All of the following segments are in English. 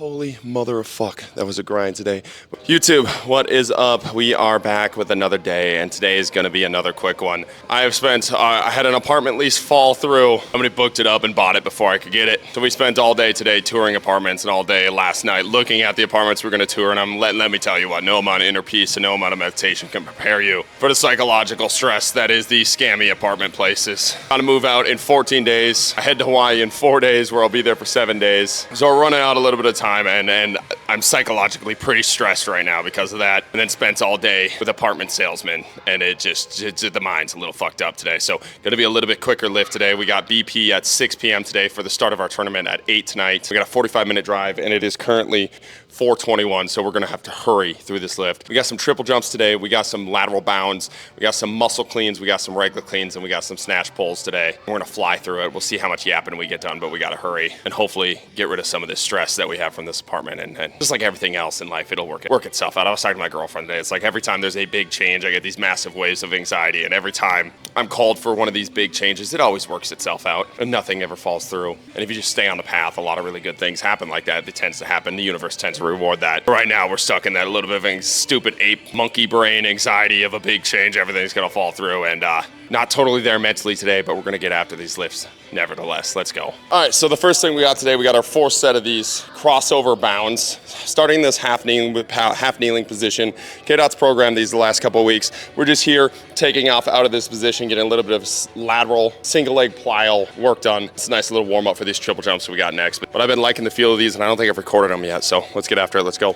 Holy mother of fuck, that was a grind today. YouTube, what is up? We are back with another day, and today is gonna be another quick one. I had an apartment lease fall through. Somebody booked it up and bought it before I could get it. So we spent all day today touring apartments and all day last night looking at the apartments we're gonna tour, and let me tell you what, no amount of inner peace and no amount of meditation can prepare you for the psychological stress that is the scammy apartment places. I'm gonna move out in 14 days. I head to Hawaii in 4 days, where I'll be there for 7 days. So we're running out a little bit of time, and I'm psychologically pretty stressed right now because of that. And then spent all day with apartment salesmen, and the mind's a little fucked up today. So gonna be a little bit quicker lift today. We got BP at 6 p.m. today for the start of our tournament at 8 tonight. We got a 45-minute drive, and it is currently 4:21, so we're gonna have to hurry through this lift. We got some triple jumps today, we got some lateral bounds, we got some muscle cleans, we got some regular cleans, and we got some snatch pulls today. We're gonna fly through it. We'll see how much yapping we get done, but we gotta hurry and hopefully get rid of some of this stress that we have from this apartment. And just like everything else in life, it'll work itself out. I was talking to my girlfriend today. It's like every time there's a big change, I get these massive waves of anxiety, and every time I'm called for one of these big changes, it always works itself out, and nothing ever falls through. And if you just stay on the path, a lot of really good things happen like that. It tends to happen. The universe tends to reward that. Right now, we're stuck in that little bit of stupid ape monkey brain anxiety of a big change. Everything's gonna fall through, and not totally there mentally today, but we're gonna get after these lifts nevertheless. Let's go. All right, so the first thing we got today, we got our 4th set of these crossover bounds. Starting this half kneeling position. K-Dot's programmed these the last couple of weeks. We're just here taking off out of this position, getting a little bit of lateral single leg plyo work done. It's a nice little warm up for these triple jumps we got next. But I've been liking the feel of these, and I don't think I've recorded them yet, so let's get after it. Let's go.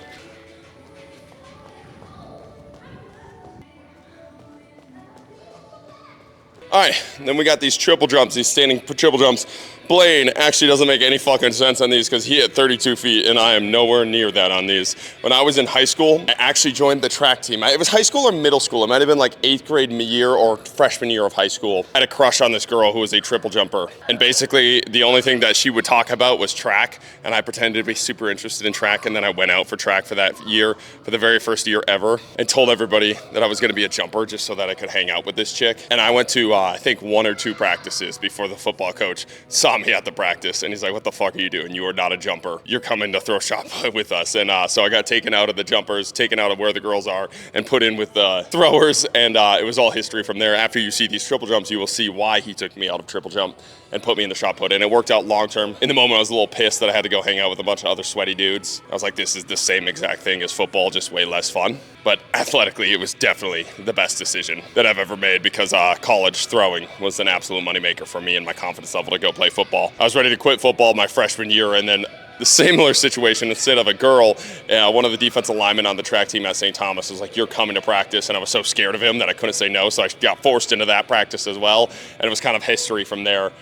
All right, then we got these triple jumps, these standing triple jumps. Blaine actually doesn't make any fucking sense on these because he hit 32 feet and I am nowhere near that on these. When I was in high school, I actually joined the track team. It was high school or middle school. It might have been like 8th grade year or freshman year of high school. I had a crush on this girl who was a triple jumper. And basically the only thing that she would talk about was track, and I pretended to be super interested in track, and then I went out for track for that year, for the very first year ever, and told everybody that I was gonna be a jumper just so that I could hang out with this chick. And I went to, I think 1 or 2 practices before the football coach saw me at the practice, and he's like, "What the fuck are you doing? You are not a jumper. You're coming to throw shot put with us." And so I got taken out of the jumpers, taken out of where the girls are, and put in with the throwers, and it was all history from there. After you see these triple jumps, you will see why he took me out of triple jump and put me in the shot put, and it worked out long term. In the moment, I was a little pissed that I had to go hang out with a bunch of other sweaty dudes. I was like, this is the same exact thing as football, just way less fun. But athletically, it was definitely the best decision that I've ever made, because college throwing was an absolute moneymaker for me and my confidence level to go play football. I was ready to quit football my freshman year, and then the similar situation, instead of a girl, one of the defensive linemen on the track team at St. Thomas was like, "You're coming to practice," and I was so scared of him that I couldn't say no, so I got forced into that practice as well, and it was kind of history from there.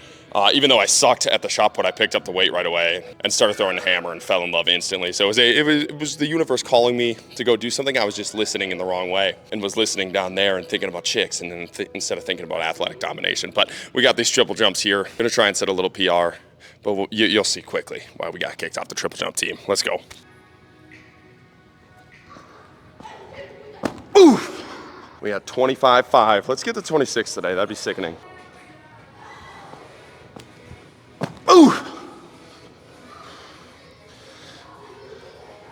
Even though I sucked at the shot put, I picked up the weight right away and started throwing the hammer and fell in love instantly. So it was the universe calling me to go do something. I was just listening in the wrong way, and was listening down there and thinking about chicks, and then instead of thinking about athletic domination. But we got these triple jumps here. Gonna try and set a little PR, but you'll see quickly why we got kicked off the triple jump team. Let's go. Ooh! We had 25.5. Let's get to 26 today. That'd be sickening. Ooh!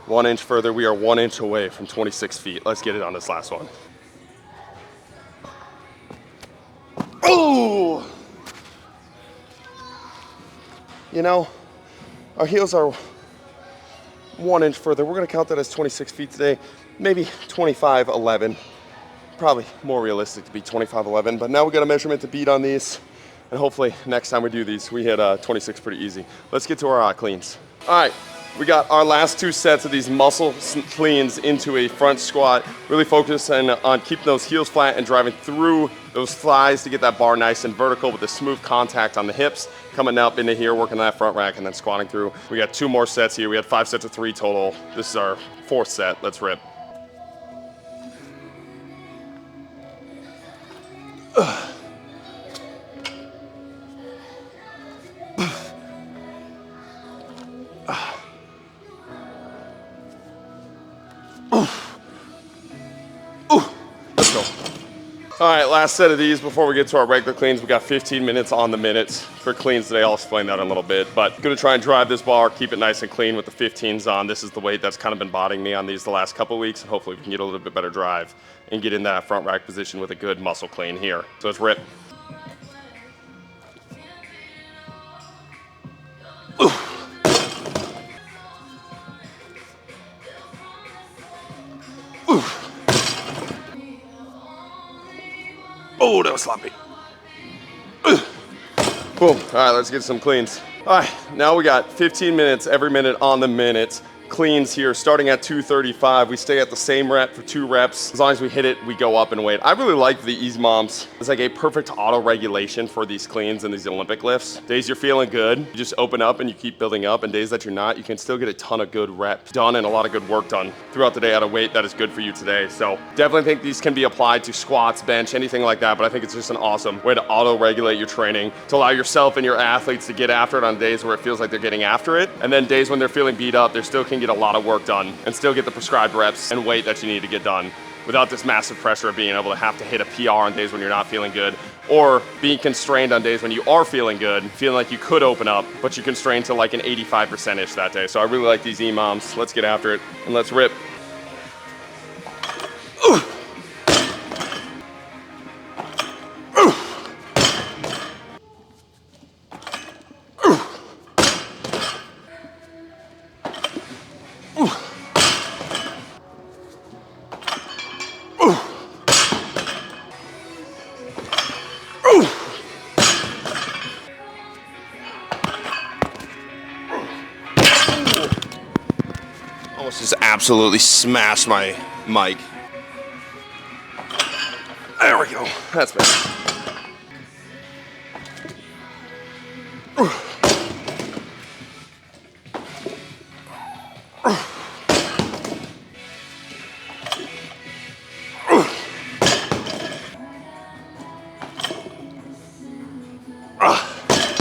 1 inch further. We are 1 inch away from 26 feet. Let's get it on this last one. Ooh! You know, our heels are 1 inch further. We're gonna count that as 26 feet today. Maybe 25.11. Probably more realistic to be 25.11, but now we got a measurement to beat on these. And hopefully next time we do these, we hit 26 pretty easy. Let's get to our cleans. All right, we got our last 2 sets of these muscle cleans into a front squat. Really focusing on keeping those heels flat and driving through those thighs to get that bar nice and vertical with a smooth contact on the hips. Coming up into here, working that front rack, and then squatting through. We got 2 more sets here. We had 5 sets of 3 total. This is our 4th set. Let's rip. All right, last set of these before we get to our regular cleans. We got 15 minutes on the minutes for cleans today. I'll explain that in a little bit, but gonna try and drive this bar, keep it nice and clean with the 15s on. This is the weight that's kind of been bothering me on these the last couple of weeks, and hopefully we can get a little bit better drive and get in that front rack position with a good muscle clean here. So let's rip. Ooh. Ooh. Oh, that was sloppy. Boom. All right, let's get some cleans. All right, now we got 15 minutes, every minute on the minute. Cleans here, starting at 235. We stay at the same rep for 2 reps. As long as we hit it, we go up in weight. I really like the EMOMs. It's like a perfect auto regulation for these cleans and these Olympic lifts. Days you're feeling good, you just open up and you keep building up, and days that you're not, you can still get a ton of good reps done and a lot of good work done throughout the day at a weight that is good for you today. So definitely think these can be applied to squats, bench, anything like that, but I think it's just an awesome way to auto regulate your training, to allow yourself and your athletes to get after it on days where it feels like they're getting after it, and then days when they're feeling beat up, they still can get a lot of work done and still get the prescribed reps and weight that you need to get done without this massive pressure of being able to have to hit a PR on days when you're not feeling good, or being constrained on days when you are feeling good, feeling like you could open up, but you're constrained to like an 85%-ish that day. So I really like these EMOMs. Let's get after it and let's rip. Ooh. Almost just absolutely smashed my mic. There we go. That's better.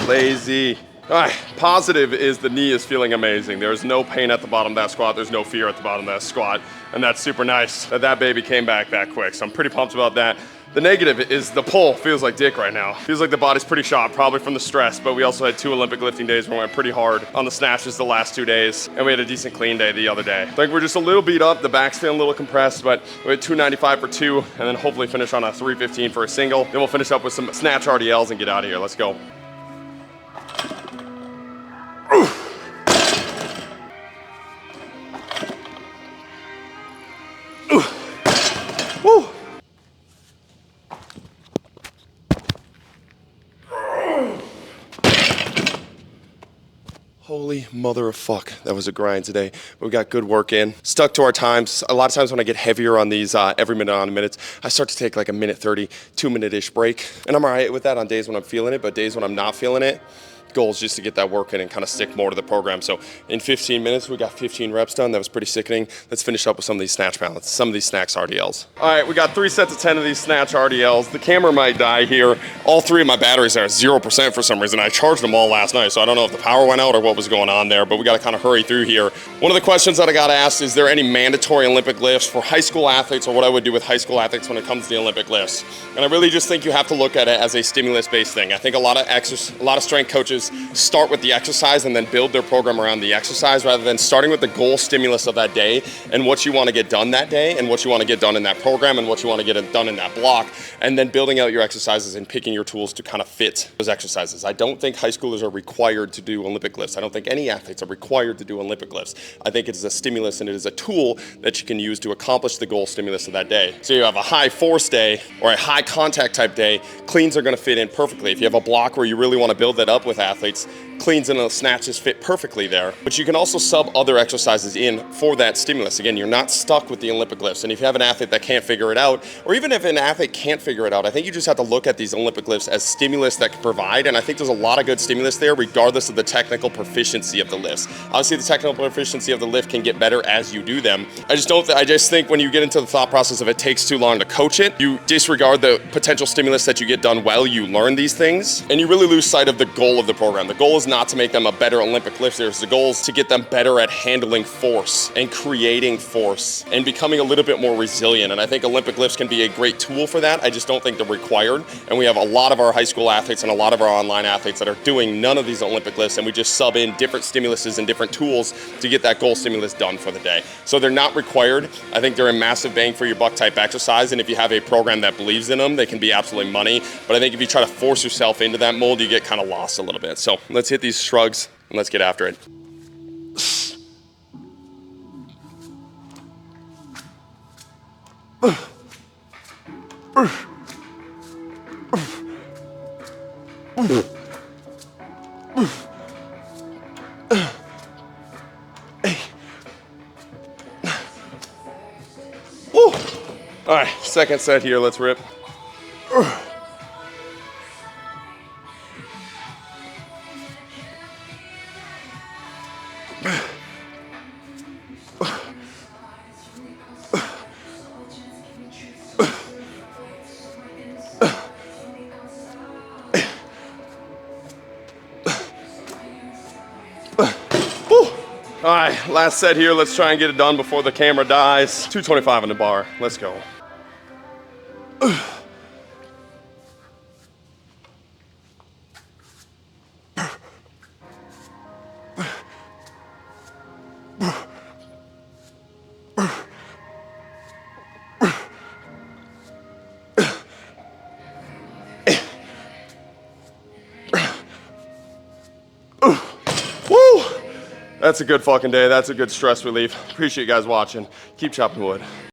Lazy. All right, positive is the knee is feeling amazing. There's no pain at the bottom of that squat. There's no fear at the bottom of that squat. And that's super nice that that baby came back that quick. So I'm pretty pumped about that. The negative is the pull feels like dick right now. Feels like the body's pretty shot, probably from the stress, but we also had 2 Olympic lifting days where we went pretty hard on the snatches the last 2 days, and we had a decent clean day the other day. I think we're just a little beat up, the back's feeling a little compressed, but we had 295 for 2, and then hopefully finish on a 315 for a single. Then we'll finish up with some snatch RDLs and get out of here. Let's go. Woo. Holy mother of fuck, that was a grind today. But we got good work in. Stuck to our times. A lot of times when I get heavier on these every minute on minutes, I start to take like a minute 30, 2-minute-ish break. And I'm all right with that on days when I'm feeling it, but days when I'm not feeling it, goal is just to get that work in and kind of stick more to the program. So in 15 minutes, we got 15 reps done. That was pretty sickening. Let's finish up with some of these snatch balance, some of these snatch RDLs. All right, we got 3 sets of 10 of these snatch RDLs. The camera might die here. All 3 of my batteries are at 0% for some reason. I charged them all last night, so I don't know if the power went out or what was going on there, but we got to kind of hurry through here. One of the questions that I got asked, is there any mandatory Olympic lifts for high school athletes, or what I would do with high school athletes when it comes to the Olympic lifts? And I really just think you have to look at it as a stimulus-based thing. I think a lot of strength coaches start with the exercise and then build their program around the exercise, rather than starting with the goal stimulus of that day and what you want to get done that day and what you want to get done in that program and what you want to get done in that block, and then building out your exercises and picking your tools to kind of fit those exercises. I don't think high schoolers are required to do Olympic lifts. I don't think any athletes are required to do Olympic lifts. I think it is a stimulus and it is a tool that you can use to accomplish the goal stimulus of that day. So you have a high force day or a high contact type day, cleans are going to fit in perfectly. If you have a block where you really want to build that up with athletes, cleans and snatches fit perfectly there. But you can also sub other exercises in for that stimulus. Again, you're not stuck with the Olympic lifts. And if you have an athlete that can't figure it out, or even if an athlete can't figure it out, I think you just have to look at these Olympic lifts as stimulus that can provide. And I think there's a lot of good stimulus there, regardless of the technical proficiency of the lifts. Obviously, the technical proficiency of the lift can get better as you do them. I just think when you get into the thought process of it takes too long to coach it, you disregard the potential stimulus that you get done while you learn these things, and you really lose sight of the goal of the program. The goal is not to make them a better Olympic lifter. The goal is to get them better at handling force and creating force and becoming a little bit more resilient. And I think Olympic lifts can be a great tool for that. I just don't think they're required. And we have a lot of our high school athletes and a lot of our online athletes that are doing none of these Olympic lifts, and we just sub in different stimuluses and different tools to get that goal stimulus done for the day. So they're not required. I think they're a massive bang for your buck type exercise, and if you have a program that believes in them, they can be absolutely money. But I think if you try to force yourself into that mold, you get kind of lost a little bit. So let's hit these shrugs and let's get after it. All right, second set here, let's rip. All right, last set here. Let's try and get it done before the camera dies. 225 on the bar. Let's go. Woo! That's a good fucking day. That's a good stress relief. Appreciate you guys watching. Keep chopping wood.